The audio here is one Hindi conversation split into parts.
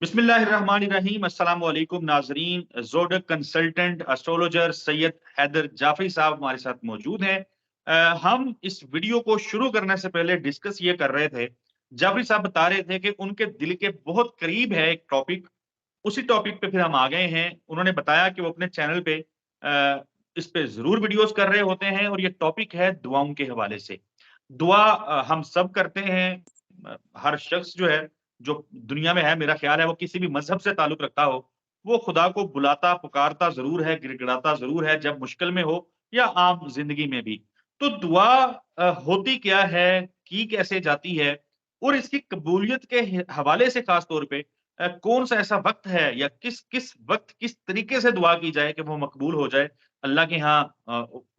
बिस्मिल्लाहिर्रहमानिर्रहीम। अस्सलाम वालेकुम नाजरीन। Zodiac consultant astrologer Syed Haider Jafri साहब हमारे साथ मौजूद हैं। हम इस वीडियो को शुरू करने से पहले डिस्कस ये कर रहे थे, जाफरी साहब बता रहे थे कि उनके दिल के बहुत करीब है एक टॉपिक, उसी टॉपिक पे फिर हम आ गए हैं। उन्होंने बताया कि वो अपने चैनल पे इस पे ज़रूर वीडियोज़ कर रहे होते हैं और ये टॉपिक है दुआओं के हवाले से। दुआ हम सब करते हैं। हर शख्स जो है, जो दुनिया में है, मेरा ख्याल है वो किसी भी मज़हब से ताल्लुक रखता हो, वो खुदा को बुलाता, पुकारता ज़रूर है, गिड़गिड़ाता ज़रूर है जब मुश्किल में हो या आम ज़िंदगी में भी। तो दुआ होती क्या है, की कैसे जाती है और इसकी कबूलियत के हवाले से ख़ास तौर पे कौन-सा ऐसा वक़्त है या किस किस वक़्त किस तरीके से दुआ की जाए कि वो मकबूल हो जाए, अल्लाह के यहाँ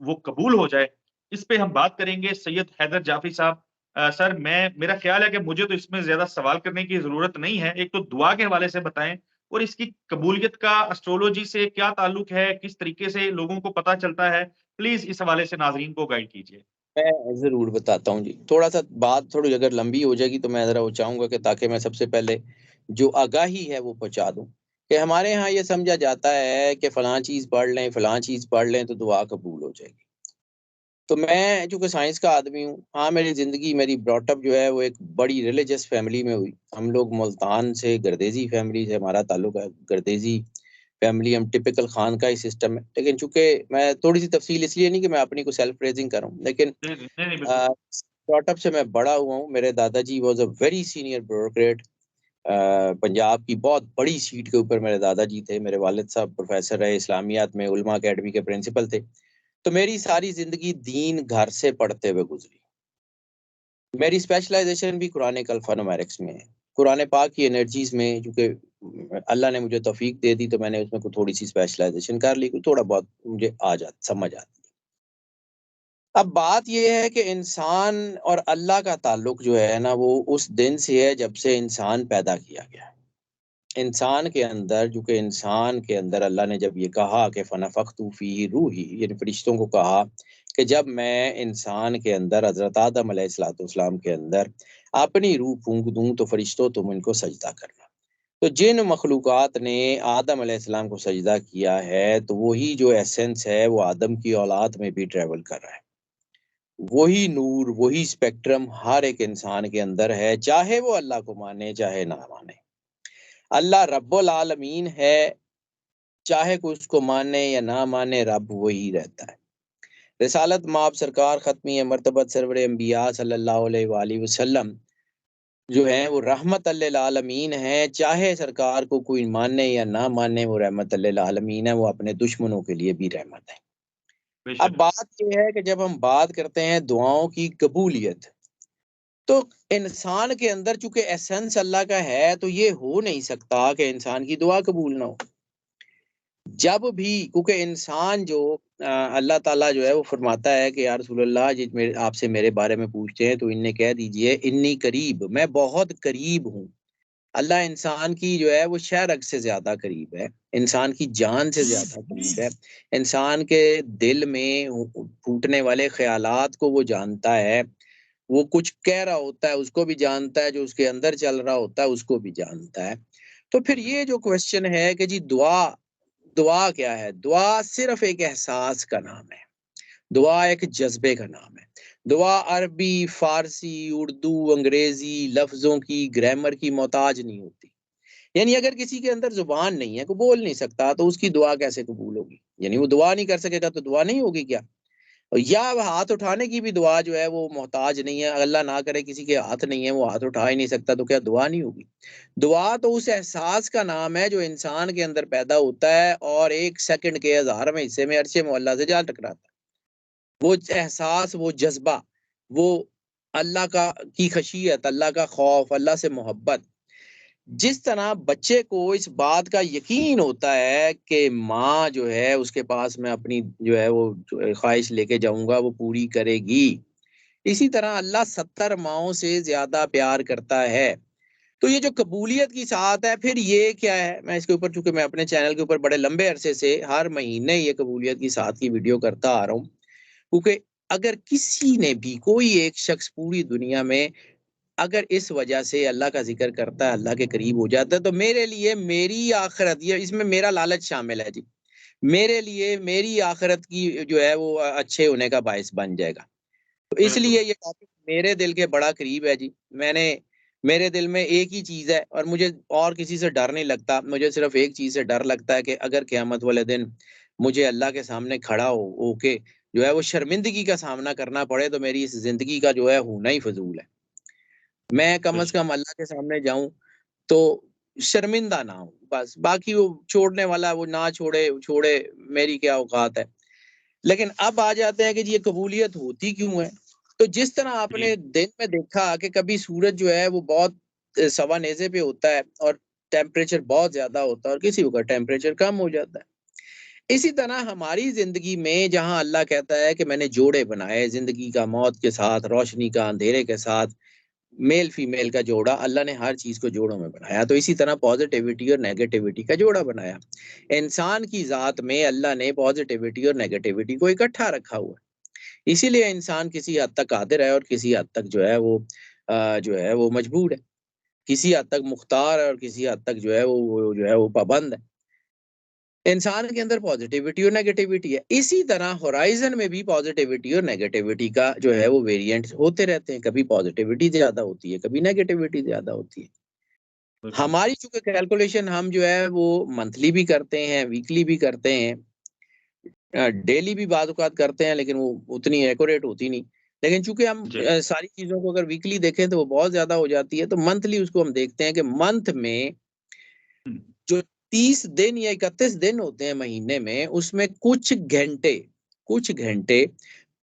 वो कबूल हो जाए। इस पे हम बात करेंगे सैयद हैदर जाफ़री साहब। सर मेरा ख़्याल है कि मुझे तो इसमें ज़्यादा सवाल करने की ज़रूरत नहीं है। एक तो दुआ के हवाले से बताएँ और इसकी कबूलियत का एस्ट्रोलॉजी से क्या ताल्लुक है, किस तरीके से लोगों को पता चलता है? प्लीज़ इस हवाले से नाज़रीन को गाइड कीजिए। मैं ज़रूर बताता हूँ जी। थोड़ा-सा बात थोड़ी अगर लंबी हो जाएगी तो मैं ज़रा वो चाहूँगा कि ताकि मैं सबसे पहले जो आगाही है वो पहुँचा दूँ, कि हमारे यहाँ ये समझा जाता है कि फ़लाँ चीज़ पढ़ लें, फ़लाँ चीज़ पढ़ लें तो दुआ कबूल हो जाएगी। तो मैं चूँकि साइंस का आदमी हूँ, हाँ, मेरी ज़िंदगी मेरी ब्रॉट अप जो है वो एक बड़ी रिलिजियस फैमिली में हुई। हम लोग मुल्तान से गर्देज़ी फैमिली से हमारा ताल्लुक है। गर्देज़ी फैमिली हम टिपिकल खानकाही सिस्टम है। लेकिन चूँकि मैं थोड़ी-सी तफ़सील इसलिए नहीं कि मैं अपनी को सेल्फ प्रेज़िंग कर रहा हूँ, लेकिन जी, जी। नहीं, नहीं, बिल्कुल। अ, स्टार्टअप से मैं बड़ा हुआ हूँ। मेरे दादाजी was a very senior bureaucrat. Punjab की बहुत बड़ी सीट के ऊपर मेरे दादाजी थे। मेरे वालिद साहब प्रोफ़ेसर रहे इस्लामियात में, उलमा अकेडमी के प्रिंसिपल थे। तो मेरी सारी ज़िंदगी दीन घर से पढ़ते हुए गुज़री। मेरी स्पेशलाइज़ेशन भी कुरानिक अल्फ़ान्यूमेरिक्स में है। कुरान पाक की एनर्जीज़ में चूँकि अल्लाह ने मुझे तौफ़ीक दे दी तो मैंने उसमें कोई थोड़ी-सी स्पेशलाइज़ेशन कर ली, थोड़ा बहुत मुझे समझ आती है। अब बात ये है कि इंसान और अल्लाह का ताल्लुक जो है ना वो उस दिन से है जब से इंसान पैदा किया गया है। इंसान के अंदर चूँकि इंसान के अंदर अल्लाह ने जब ये कहा कि फ़नफ़ख़्तु फ़ीहि रूही यानी फ़रिश्तों को कहा कि जब मैं इंसान के अंदर हज़रत आदम अलैहिस्सलाम के अंदर अपनी रूह फूँक दूँ तो फ़रिश्तों तुम इनको सजदा करना। तो जिन मखलूक़ात ने आदम अलैहिस्सलाम को सजदा किया है तो वही जो एसेंस है वो आदम की औलाद में भी ट्रैवल कर रहा है। वही नूर, वही स्पेक्ट्रम हर एक इंसान के अंदर है, चाहे वो अल्लाह को माने, चाहे ना माने। अल्लाह रब्बुल आलमीन है, चाहे कोई उसको माने या ना माने, रब वही रहता है। रिसालत माब सरकार ख़त्मी मर्तबत सरवर अंबिया सल्लल्लाहु अलैहि वसल्लम जो है वो रहमत लिल आलमीन है, चाहे सरकार को कोई माने या ना माने, वो रहमत लिल आलमीन है, वो अपने दुश्मनों के लिए भी रहमत है। अब बेशक। बात ये है कि जब हम बात करते हैं दुआओं की कबूलियत, तो इंसान के अंदर चूँकि एसेंस अल्लाह का है, तो ये हो नहीं सकता कि इंसान की दुआ कबूल ना हो। जब भी क्योंकि इंसान जो अल्लाह ताला जो है वो फरमाता है कि या रसूल अल्लाह जी मेरे आपसे मेरे बारे में पूछते हैं तो इन्हें कह दीजिए इन्नी करीब, मैं बहुत करीब हूँ। अल्लाह इंसान की जो है वो शहरग से ज़्यादा करीब है, इंसान की जान से ज़्यादा करीब है। इंसान के दिल में फूटने वाले ख़यालात को वो जानता है। वो कुछ कह रहा होता है, उसको भी जानता है, जो उसके अंदर चल रहा होता है, उसको भी जानता है। तो फिर ये जो क्वेश्चन है कि जी दुआ दुआ क्या है? दुआ सिर्फ़ एक एहसास का नाम है। दुआ एक जज़्बे का नाम है। दुआ अरबी, फ़ारसी, उर्दू, अंग्रेज़ी लफ्ज़ों की, ग्रामर की मोहताज नहीं होती। यानी अगर किसी के अंदर ज़ुबान नहीं है, वो बोल नहीं सकता, तो उसकी दुआ कैसे कबूल होगी? यानी वो दुआ नहीं कर सकेगा, तो दुआ नहीं होगी क्या? या हाथ उठाने की भी दुआ जो है वो मोहताज नहीं है, अल्लाह ना करे किसी के हाथ नहीं है, वो हाथ उठा ही नहीं सकता तो क्या दुआ नहीं होगी? दुआ तो उस एहसास का नाम है जो इंसान के अंदर पैदा होता है और 1 सेकंड के हज़ारवें हिस्से में अर्श मुअल्ला से जा टकराता है। वो एहसास, वो जज़्बा, वो अल्लाह का की ख़शियत, अल्लाह का खौफ, अल्लाह से मोहब्बत जिस तरह बच्चे को इस बात का यकीन होता है कि माँ जो है उसके पास मैं अपनी जो है वो जो ख्वाहिश लेके जाऊँगा वो पूरी करेगी। इसी तरह अल्लाह 70 माँओं से ज़्यादा प्यार करता है। तो ये जो कबूलियत की सात है फिर ये क्या है? मैं इसके ऊपर चूँकि मैं अपने चैनल के ऊपर बड़े लंबे अरसे से हर महीने ये कबूलियत की सात की वीडियो करता आ रहा हूँ। क्योंकि अगर किसी ने भी कोई एक शख्स पूरी दुनिया में अगर इस वजह से अल्लाह का जिक्र करता है, अल्लाह के करीब हो जाता है, तो मेरे लिए मेरी आखिरत, ये इसमें मेरा लालच शामिल है जी, मेरे लिए मेरी आखिरत की जो है वो अच्छे होने का बायस बन जाएगा। तो बिल्कुल। इसलिए ये टॉपिक मेरे दिल के बड़ा करीब है जी। मेरे दिल में एक ही चीज़ है और मुझे और किसी से डर नहीं लगता। मुझे सिर्फ़ एक चीज़ से डर लगता है कि अगर क़यामत वाले दिन मुझे अल्लाह के सामने खड़ा होके जो है वो शर्मिंदगी का सामना करना पड़े, तो मेरी इस ज़िंदगी का जो है होना ही फ़िज़ूल है। मैं कम से बेशक। कम अल्लाह के सामने जाऊँ तो शर्मिंदा ना हूँ, बस। बाकी वो छोड़ने वाला वो ना छोड़े, छोड़े, मेरी क्या औकात है। लेकिन अब आ जाते हैं कि जी ये कबूलियत होती क्यों है? तो जिस तरह जी। आपने दिन में देखा कि कभी सूरज जो है वो बहुत सवा नेज़े पे होता है और टेम्परेचर बहुत ज़्यादा होता है और किसी वक़्त टेम्परेचर कम हो जाता है। इसी तरह हमारी ज़िंदगी में जहाँ अल्लाह कहता है कि मैंने जोड़े बनाए, ज़िंदगी का मौत के साथ, रोशनी का अंधेरे के साथ, मेल-फीमेल का जोड़ा, अल्लाह ने हर चीज़ को जोड़ों में बनाया। तो इसी तरह पॉज़िटिविटी और नेगेटिविटी का जोड़ा बनाया। इंसान की ज़ात में अल्लाह ने पॉज़िटिविटी और नेगेटिविटी को इकट्ठा रखा हुआ है। इसीलिए इंसान किसी हद तक कादिर है और किसी हद तक जो है वो मजबूर है। किसी हद तक मुख्तार है और किसी हद तक जो है वो जो है वो पाबंद है। इंसान के अंदर पॉज़िटिविटी और नेगेटिविटी है। इसी तरह होराइज़न में भी पॉज़िटिविटी और नेगेटिविटी का जो है वो वेरिएंट्स होते रहते हैं। कभी पॉज़िटिविटी ज़्यादा होती है, कभी नेगेटिविटी ज़्यादा होती है। बिल्कुल। हमारी चूँकि कैलकुलेशन हम जो है वो मंथली भी करते हैं, वीकली भी करते हैं, डेली भी बाद औक़ात करते हैं, लेकिन वो उतनी एक्यूरेट होती नहीं। लेकिन चूँकि हम जी। सारी चीज़ों को अगर वीकली देखें तो वो बहुत ज़्यादा हो जाती है, तो मंथली उसको हम देखते हैं कि मंथ में हुँ। जो 30 दिन या 31 दिन होते हैं महीने में, उसमें कुछ घंटे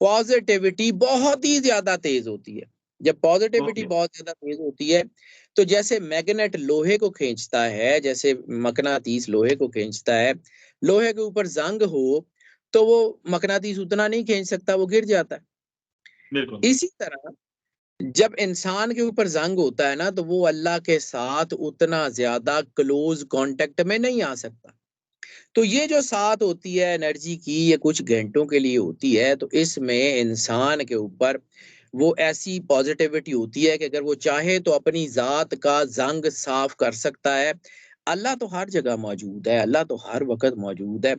पॉज़िटिविटी बहुत ही ज़्यादा तेज़ होती है। जब पॉज़िटिविटी ओके। बहुत ज़्यादा तेज़ होती है, तो जैसे मैग्नेट लोहे को खींचता है, जैसे मकनातीस लोहे को खींचता है, लोहे के ऊपर ज़ंग हो, तो वो मकनातीस उतना नहीं खींच सकता, वो गिर जाता है। बिल्कुल। इसी तरह जब इंसान के ऊपर ज़ंग होता है ना, तो वो अल्लाह के साथ उतना ज़्यादा क्लोज़ कॉन्टैक्ट में नहीं आ सकता। तो ये जो साथ होती है एनर्जी की, ये कुछ घंटों के लिए होती है, तो इसमें इंसान के ऊपर वो ऐसी पॉज़िटिविटी होती है कि अगर वो चाहे तो अपनी ज़ात का ज़ंग साफ़ कर सकता है। अल्लाह तो हर जगह मौजूद है, अल्लाह तो हर वक़्त मौजूद है।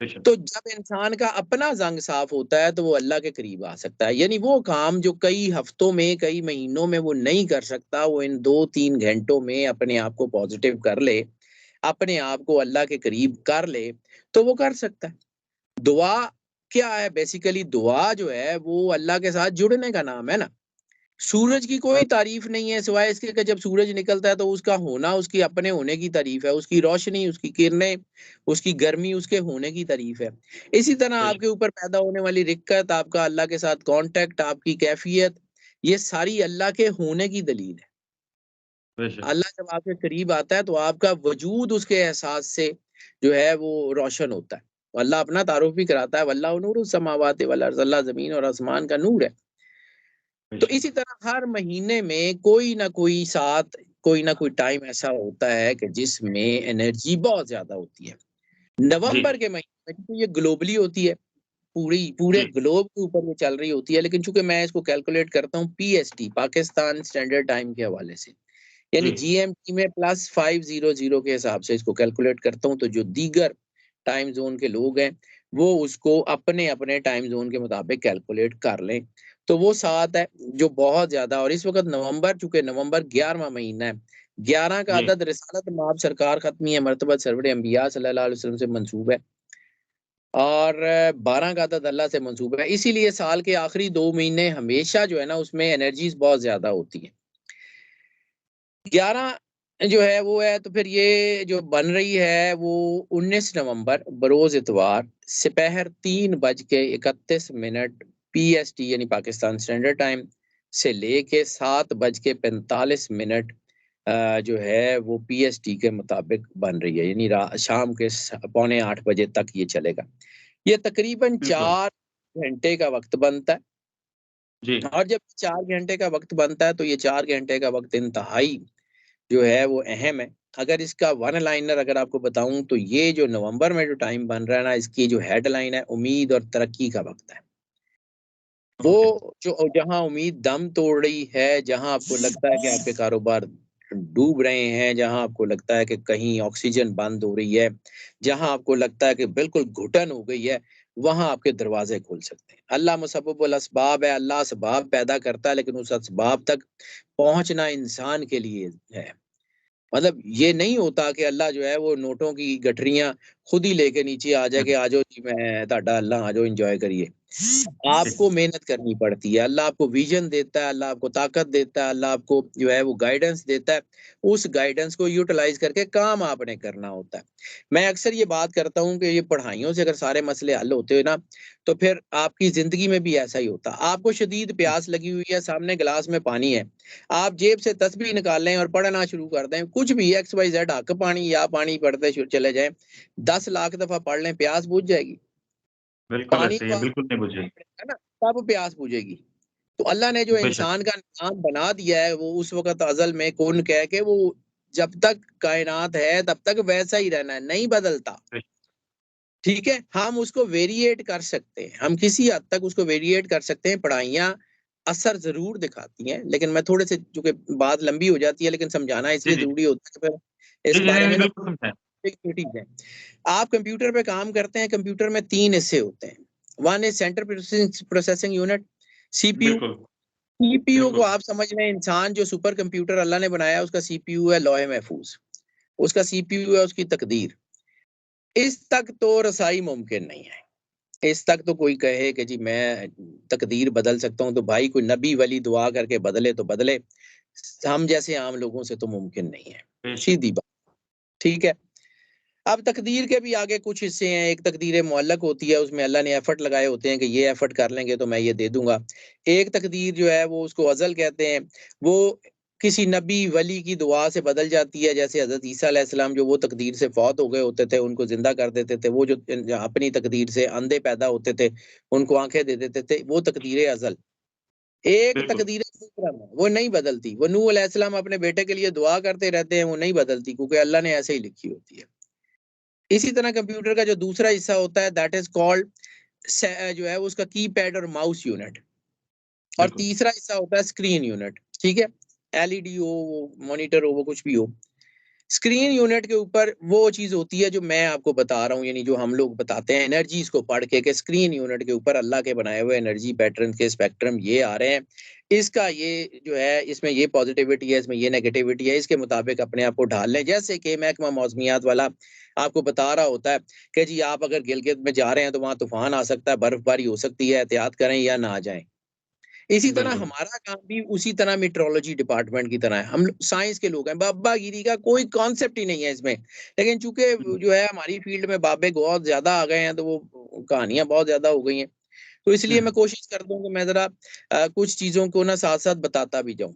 बेशक। तो जब इंसान का अपना ज़ंग साफ़ होता है, तो वो अल्लाह के करीब आ सकता है। यानी वो काम जो कई हफ्तों में, कई महीनों में वो नहीं कर सकता, वो इन 2-3 घंटों में अपने आप को पॉज़िटिव कर ले, अपने आप को अल्लाह के करीब कर ले, तो वो कर सकता है। दुआ क्या है? बेसिकली दुआ जो है वो अल्लाह के साथ जुड़ने का नाम है ना। सूरज की कोई तारीफ़ नहीं है सिवाय इसके कि जब सूरज निकलता है तो उसका होना, उसकी अपने होने की तारीफ़ है, उसकी रोशनी, उसकी किरणें, उसकी गर्मी उसके होने की तारीफ़ है। इसी तरह बेशक। आपके ऊपर पैदा होने वाली रिक्कत, आपका अल्लाह के साथ कॉन्टैक्ट, आपकी कैफ़ियत, ये सारी अल्लाह के होने की दलील है। बेशक। अल्लाह जब आपके करीब आता है तो आपका वजूद उसके एहसास से जो है वो रोशन होता है। अल्लाह अपना तारुफ भी कराता है, वल्लाहु नूरुस समावाति वल अर्ज़, अल्लाह ज़मीन और आसमान का नूर है। तो बेशक। इसी तरह हर महीने में कोई ना कोई टाइम ऐसा होता है कि जिसमें एनर्जी बहुत ज़्यादा होती है। जी। नवंबर के महीने में तो ये ग्लोबली होती है, पूरे जी। ग्लोब के ऊपर ये चल रही होती है, लेकिन चूँकि मैं इसको कैलकुलेट करता हूँ पीएसटी, पाकिस्तान स्टैंडर्ड टाइम के हवाले से। यानी जी। जीएमटी में +500 के हिसाब से इसको कैलकुलेट करता हूँ, तो जो दीगर टाइम ज़ोन के लोग हैं, वो उसको अपने-अपने टाइम ज़ोन के मुताबिक कैलकुलेट कर लें। तो वो 7 है, जो बहुत ज़्यादा, और इस वक़्त नवंबर, चूँकि नवंबर 11वाँ महीना है, 11 का जी। अदद रिसालत मआब सरकार ख़त्मी मर्तबत सरवर अंबिया सल्लल्लाहु अलैहि वसल्लम से मंसूब है और 12 का अदद अल्लाह से मंसूब है। इसीलिए साल के आखिरी 2 महीने हमेशा जो है ना, उसमें एनर्जीज़ बहुत ज़्यादा होती हैं। 11 जो है वो है, तो फिर ये जो बन रही है वो 19 नवंबर बरोज़ इतवार सिपहर 3 बज के 31 मिनट पीएसटी यानी पाकिस्तान स्टैंडर्ड टाइम से लेके 7 बज के 45 मिनट जो है वो पीएसटी के मुताबिक बन रही है। यानी रा शाम के पौने 8 बजे तक ये चलेगा। ये तकरीबन बिल्कुल। 4 घंटे का वक़्त बनता है। जी। और जब 4 घंटे का वक़्त बनता है, तो ये 4 घंटे का वक़्त इंतहाई जो है वो अहम है। अगर इसका वन लाइनर अगर आपको बताऊँ, तो ये जो नवंबर में जो टाइम बन रहा है ना, इसकी जो हेडलाइन है, उम्मीद और तरक्की का वक़्त है। वो जो जहां उम्मीद दम तोड़ रही है, जहां आपको लगता है कि आपके कारोबार डूब रहे हैं, जहां आपको लगता है कि कहीं ऑक्सीजन बंद हो रही है, जहां आपको लगता है कि बिल्कुल घुटन हो गई है, वहां आपके दरवाजे खुल सकते हैं। अल्लाह मुसब्बिबुल असबाब है, अल्लाह असबाब पैदा करता है, लेकिन उस असबाब तक पहुंचना इंसान के लिए है। मतलब ये नहीं होता कि अल्लाह जो है वो नोटों की गठरियां खुद ही लेके नीचे आ जाए कि आ जाओ जी, मैं ਤੁਹਾਡਾ अल्लाह आ जाओ एंजॉय करिए। आपको मेहनत करनी पड़ती है। अल्लाह आपको विजन देता है, अल्लाह आपको ताकत देता है, अल्लाह आपको जो है वो गाइडेंस देता है। उस गाइडेंस को यूटिलाइज करके काम आपने करना होता है। मैं अक्सर ये बात करता हूँ कि ये पढ़ाइयों से अगर सारे मसले हल होते हुए ना, तो फिर आपकी जिंदगी में भी ऐसा ही होता। आपको शदीद प्यास लगी हुई है, सामने गिलास में पानी है, आप जेब से तस्बीह निकाल लें और पढ़ना शुरू कर दें, कुछ भी एक्स वाई जेड हक पानी या पानी पढ़ते चले जाएं, 10 लाख दफा पढ़ लें, प्यास बुझ जाएगी। बिल्कुल पानी ऐसे ही तो है, आप बिल्कुल नहीं बुझेगी। है ना, तब प्यास बुझेगी। तो अल्लाह ने जो बेशक। इंसान का निज़ाम बना दिया है, वो उस वक़्त अज़ल में कुन कह के वो जब तक कायनात है तब तक वैसा ही रहना है, नहीं बदलता। बेशक। ठीक है? हम उसको वेरिएट कर सकते हैं, हम किसी हद तक उसको वेरिएट कर सकते हैं, पढ़ाइयाँ असर ज़रूर दिखाती हैं, लेकिन मैं थोड़े से चूँकि बात लंबी हो जाती है, लेकिन समझाना जी, इसलिए जी। ज़रूरी होता है कि फिर जी, इस जी, नहीं, बारे नहीं, में ना बिल्कुल समझाएँ। एक्टिविटीज़ हैं। आप कंप्यूटर पे काम करते हैं, कंप्यूटर में 3 हिस्से होते हैं। One is central processing processing unit, CPU. बिल्कुल, सीपीयू को बिल्कुल। आप समझ लें, इंसान जो सुपर कंप्यूटर अल्लाह ने बनाया है, उसका सीपीयू है लौह महफूज़। उसका सीपीयू है उसकी तकदीर। इस तक तो रसाई मुमकिन नहीं है। इस तक तो कोई कहे कि जी मैं तकदीर बदल सकता हूँ, तो भाई कोई नबी वली दुआ करके बदले तो बदले। हम जैसे आम लोगों से तो मुमकिन नहीं है। बेशक। सीधी बात, ठीक है? अब तकदीर के भी आगे कुछ हिस्से हैं, एक तकदीर मुअल्लक होती है, उसमें अल्लाह ने एफर्ट लगाए होते हैं कि ये एफर्ट कर लेंगे तो मैं ये दे दूँगा। एक तकदीर जो है वो उसको अज़ल कहते हैं, वो किसी नबी वली की दुआ से बदल जाती है, जैसे हज़रत ईसा अलैहिस्सलाम जो वो तकदीर से फ़ौत हो गए होते थे, उनको ज़िंदा कर देते थे, वो जो अपनी तकदीर से अंधे पैदा होते थे, उनको आँखें दे देते थे, वो तकदीर अज़ल। एक बिल्कुल। तकदीर मुकर्रम है, वो नहीं बदलती, वो नूह अलैहिस्सलाम अपने बेटे के लिए दुआ करते रहते हैं, वो नहीं बदलती क्योंकि अल्लाह ने ऐसे ही लिखी होती है। इसी तरह कंप्यूटर का जो दूसरा हिस्सा होता है दैट इज़ कॉल्ड जो है उसका कीपैड और माउस यूनिट, और बिल्कुल। तीसरा हिस्सा होता है स्क्रीन यूनिट, ठीक है? एलईडी हो, वो मॉनिटर हो, वो कुछ भी हो। स्क्रीन यूनिट के ऊपर वो चीज़ होती है जो मैं आपको बता रहा हूँ, यानी जो हम लोग बताते हैं एनर्जीज़ को पढ़ के कि स्क्रीन यूनिट के ऊपर अल्लाह के बनाए हुए एनर्जी पैटर्न के स्पेक्ट्रम ये आ रहे हैं। इसका ये जो है इसमें ये पॉज़िटिविटी है, इसमें ये नेगेटिविटी है, इसके मुताबिक अपने आप को ढाल लें। जैसे कि महकमा मौसमियात वाला आपको बता रहा होता है कि जी आप अगर गिलगित में जा रहे हैं तो वहाँ तूफ़ान आ सकता है, बर्फ़बारी हो सकती है, एहतियात करें या ना जाएँ। इसी तरह बिल्कुल। हमारा काम भी उसी तरह मेट्रोलॉजी डिपार्टमेंट की तरह है। हम साइंस के लोग हैं, बाबागिरी का कोई कॉन्सेप्ट ही नहीं है इसमें। लेकिन चूँकि हुँ, जो है हमारी फील्ड में बाबे बहुत ज़्यादा आ गए हैं, तो वो कहानियाँ बहुत ज़्यादा हो गई हैं। तो इसलिए मैं हुँ। कोशिश करता हूँ कि मैं ज़रा कुछ चीज़ों को ना साथ-साथ बताता भी जाऊँ।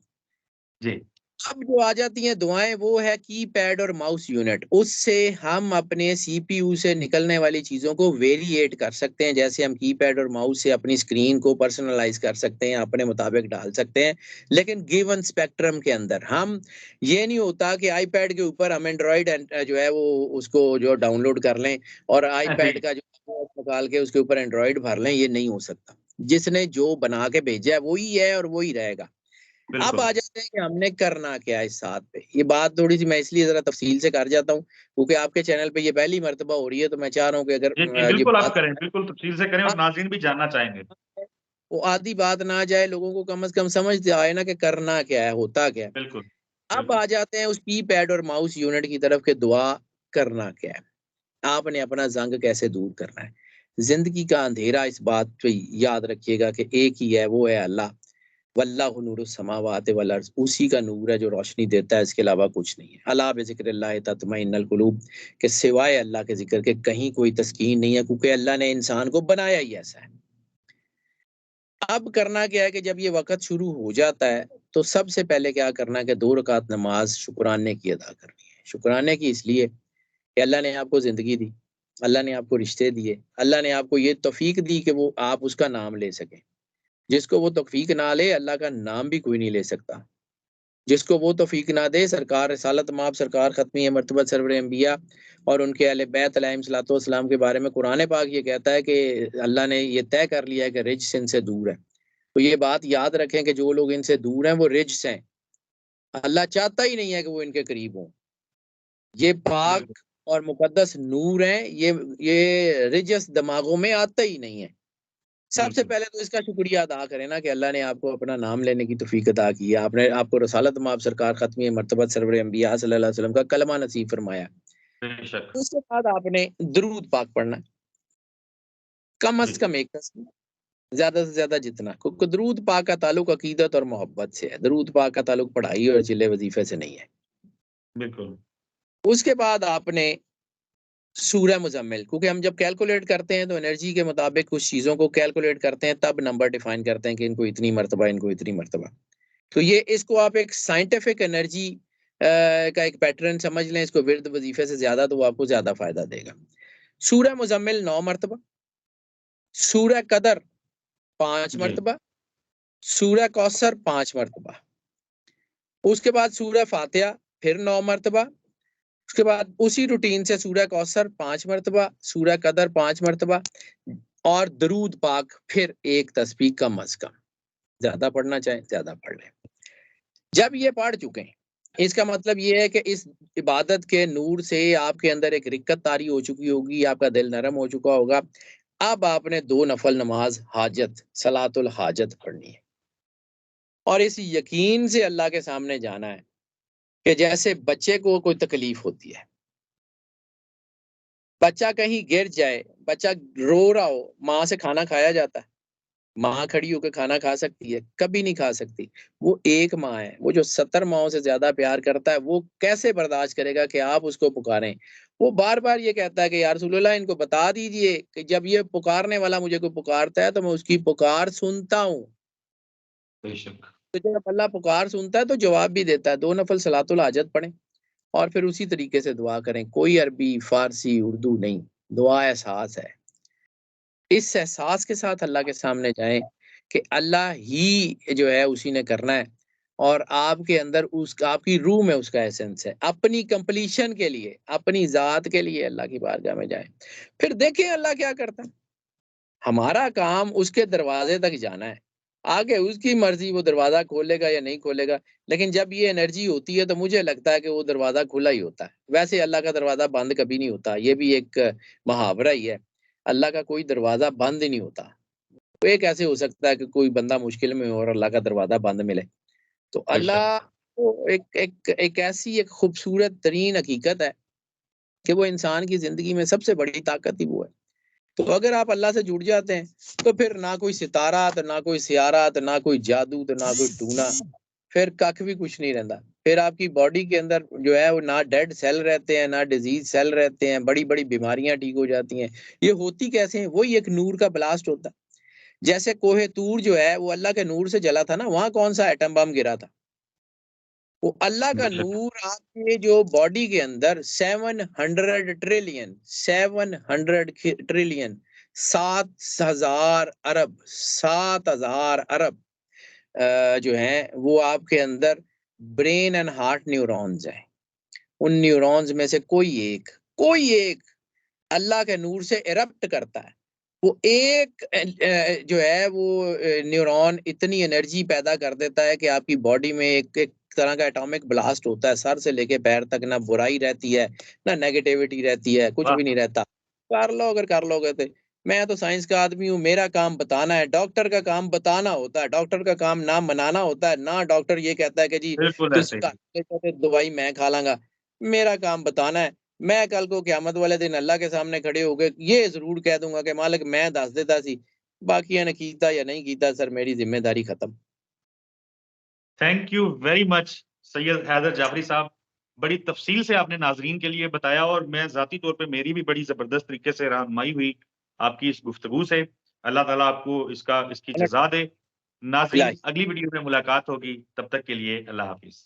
जी, अब जो आ जाती हैं दुआएँ, वो है कीपैड और माउस यूनिट। उससे हम अपने सीपीयू से निकलने वाली चीज़ों को वेरिएट कर सकते हैं। जैसे हम कीपैड और माउस से अपनी स्क्रीन को पर्सनलाइज़ कर सकते हैं, अपने मुताबिक ढाल सकते हैं। लेकिन गिवन स्पेक्ट्रम के अंदर हम ये नहीं होता कि आईपैड के ऊपर हम एंड्रॉइड जो है वो उसको जो डाउनलोड कर लें और आईपैड जी, का जो निकाल के उसके ऊपर एंड्रॉइड भर लें, ये नहीं हो सकता। जिसने जो बना के भेजा है, वो ही है और वो ही रहेगा। अब बिल्कुल। आ जाते हैं कि हमने करना क्या है इस साथ पे। ये बात थोड़ी-सी मैं इसलिए ज़रा तफ़सील से कर जाता हूँ, क्योंकि आपके चैनल पे ये पहली मर्तबा हो रही है, तो मैं चाह रहा हूँ कि अगर जी, जी, ये बिल्कुल आप बात करें, बिल्कुल तफ़सील से करें और नाज़रीन भी जानना चाहेंगे। वो आधी बात ना जाए, लोगों को कम से कम समझ तो आए ना कि करना क्या है, होता क्या है। बिल्कुल, अब बिल्कुल। आ जाते हैं उस कीपैड और माउस यूनिट की तरफ कि दुआ करना क्या है? आपने अपना ज़ंग कैसे दूर करना है? ज़िंदगी का अंधेरा इस बात पे याद रखिएगा कि एक ही है, वो है अल्लाह। वल्लाहु नूरुस समावाति वल अर्ज़, उसी का नूर है जो रोशनी देता है, इसके अलावा कुछ नहीं है। अला बिज़िक्रिल्लाहि तत्मइन्नुल कुलूब, कि सिवाय अल्लाह के ज़िक्र के कहीं कोई तस्कीन नहीं है, क्योंकि अल्लाह ने इंसान को बनाया ही ऐसा है। अब करना क्या है कि जब ये वक़्त शुरू हो जाता है, तो सबसे पहले क्या करना है कि 2 रकात नमाज़ शुक्राने की अदा करनी है। शुक्राने की इसलिए कि अल्लाह ने आपको ज़िंदगी दी, अल्लाह ने आपको रिश्ते दिए, अल्लाह ने आपको ये तौफ़ीक दी कि वो आप उसका नाम ले सकें। जिसको वो तौफ़ीक ना ले, अल्लाह का नाम भी कोई नहीं ले सकता। जिसको वो तौफ़ीक ना दे, सरकार रिसालत माब सरकार ख़त्मी मर्तबत सरवर अंबिया और उनके अहले बैत अलैहिस्सलातु वस्सलाम के बारे में कुरान पाक ये कहता है कि अल्लाह ने ये तय कर लिया है कि रिज्स इनसे दूर है। तो ये बात याद रखें कि जो लोग इनसे दूर हैं वो रिज्स हैं, अल्लाह चाहता ही नहीं है कि वो इनके करीब हों। ये पाक और मुकद्दस नूर हैं, ये रिजस दिमागों में आता ही नहीं है। सबसे पहले तो इसका शुक्रिया अदा करें ना कि अल्लाह ने आपको अपना नाम लेने की तौफीक अता की है, आपने आपको रसालत माब सरकार खत्मी मर्तबत सरवर अंबिया सल्लल्लाहु अलैहि वसल्लम का कलमा नसीब फरमाया। बेशक। उसके बाद आपने दरूद पाक पढ़ना है, कम जी, अज कम एक तस्बीह, ज्यादा से ज्यादा जितना, क्योंकि दरूद पाक का ताल्लुक अकीदत और मोहब्बत से है, दरूद पाक का ताल्लुक पढ़ाई और चिल्ले वजीफे से नहीं है। बिल्कुल। उसके बाद आपने सूरह मुज़म्मिल, क्योंकि हम जब कैलकुलेट करते हैं तो एनर्जी के मुताबिक कुछ चीज़ों को कैलकुलेट करते हैं, तब नंबर डिफाइन करते हैं कि इनको इतनी मर्तबा, इनको इतनी मर्तबा। तो ये इसको आप एक साइंटिफिक एनर्जी का एक पैटर्न समझ लें, इसको विर्द वजीफे से ज्यादा, तो वो आपको ज्यादा फायदा देगा। सूरह मुज़म्मिल 9 मर्तबा, सूरह कदर 5 जी, मर्तबा, सूरह कौसर 5 मर्तबा, उसके बाद सूरह फातिहा फिर 9 मर्तबा, उसके बाद उसी रूटीन से सूरह कौसर 5 मर्तबा, सूरह कदर 5 मर्तबा और दरूद पाक फिर एक तस्बीह कम अज कम। ज्यादा पढ़ना चाहें ज्यादा पढ़ लें। जब ये पढ़ चुके हैं, इसका मतलब ये है कि इस इबादत के नूर से आपके अंदर एक रिक्कत तारी हो चुकी होगी, आपका दिल नरम हो चुका होगा। अब आपने 2 नफल नमाज हाजत, सलातुल हाजत पढ़नी है और इस यकीन से अल्लाह के सामने जाना है कि जैसे बच्चे को कोई तकलीफ होती है, बच्चा कहीं गिर जाए, बच्चा रो रहा हो, माँ से खाना खाया जाता है? माँ खड़ी होकर खाना खा सकती है? कभी नहीं खा सकती। वो एक माँ है, वो जो 70 माँओं से ज़्यादा प्यार करता है, वो कैसे बर्दाश्त करेगा कि आप उसको पुकारें? वो बार-बार ये कहता है कि या रसूलल्लाह इनको बता दीजिए कि जब ये पुकारने वाला मुझे कोई पुकारता है, तो मैं उसकी पुकार सुनता हूँ। बेशक। तो जब अल्लाह पुकार सुनता है, तो जवाब भी देता है। 2 नफल सलातुल हाजत पढ़ें और फिर उसी तरीके से दुआ करें। कोई अरबी, फ़ारसी, उर्दू नहीं, दुआ एहसास है। इस एहसास के साथ अल्लाह के सामने जाएँ कि अल्लाह ही जो है उसी ने करना है और आपके अंदर उसका, आपकी रूह में उसका एसेंस है। अपनी कंप्लीशन के लिए, अपनी ज़ात के लिए अल्लाह की बारगाह में जाएँ। फिर देखें अल्लाह क्या करता है। हमारा काम उसके दरवाज़े तक जाना है। आगे उसकी मर्ज़ी, वो दरवाज़ा खोलेगा या नहीं खोलेगा। लेकिन जब ये एनर्जी होती है तो मुझे लगता है कि वो दरवाज़ा खुला ही होता है। वैसे अल्लाह का दरवाज़ा बंद कभी नहीं होता। ये भी एक मुहावरा ही है। अल्लाह का कोई दरवाज़ा बंद ही नहीं होता। तो ये कैसे हो सकता है कि कोई बंदा मुश्किल में हो और अल्लाह का दरवाज़ा बंद मिले? तो बेशक। अल्लाह को एक एक एक ऐसी एक खूबसूरत तरीन हकीकत है कि वो इंसान की ज़िंदगी में सबसे बड़ी ताकत ही वो है। तो अगर आप अल्लाह से जुड़ जाते हैं, तो फिर ना कोई सितारा, तो ना कोई सियारा, तो ना कोई जादू, तो ना कोई टूना, फिर कख भी कुछ नहीं रहता। फिर आपकी बॉडी के अंदर जो है वो ना डेड सेल रहते हैं, ना डिज़ीज़ सेल रहते हैं, बड़ी-बड़ी बीमारियाँ ठीक हो जाती हैं। ये होती कैसे हैं? वही एक नूर का ब्लास्ट होता है। जैसे कोहे तूर जो है वो अल्लाह के नूर से जला था ना, वहाँ कौन-सा एटम बम गिरा था? वो अल्लाह का बेशक। नूर आपके जो बॉडी के अंदर 700 ट्रिलियन 7,000 अरब 7,000 अरब जो हैं वो आपके अंदर ब्रेन एंड हार्ट न्यूरॉन्स हैं। उन न्यूरॉन्स में से कोई एक अल्लाह के नूर से इरप्ट करता है। वो एक जो है वो न्यूरॉन इतनी एनर्जी पैदा कर देता है कि आपकी बॉडी में एक एक तरह का एटॉमिक ब्लास्ट होता है, सर से लेके पैर तक ना बुराई रहती है, ना नेगेटिविटी रहती है, कुछ भी वाह! नहीं रहता। कर लो अगर कर लोगे तो। मैं तो साइंस का आदमी हूँ, मेरा काम बताना है, डॉक्टर का काम बताना होता है, डॉक्टर का काम ना मनाना होता है, ना डॉक्टर ये कहता है कि जी बिल्कुल तुसी ऐसे घर ही। ले जाओ ते दवाई मैं खा लांगा। मेरा काम बताना है। मैं कल को क़यामत वाले दिन अल्लाह के सामने खड़े होके ये ज़रूर कह दूँगा कि मालिक मैं दस देता सी, बाकियां ने कीता या नहीं कीता सर मेरी ज़िम्मेदारी खत्म। Thank you very much Syed Haider Jafri साहब। बड़ी तफ़सील से आपने नाज़रीन के लिए बताया और मैं ज़ाती तौर पे मेरी भी बड़ी ज़बरदस्त तरीके से रहनुमाई हुई आपकी इस गुफ्तगू से। अल्लाह ताला आपको इसकी जज़ा दे। नाज़रीन, अगली वीडियो में मुलाकात होगी, तब तक के लिए अल्लाह हाफ़िज़।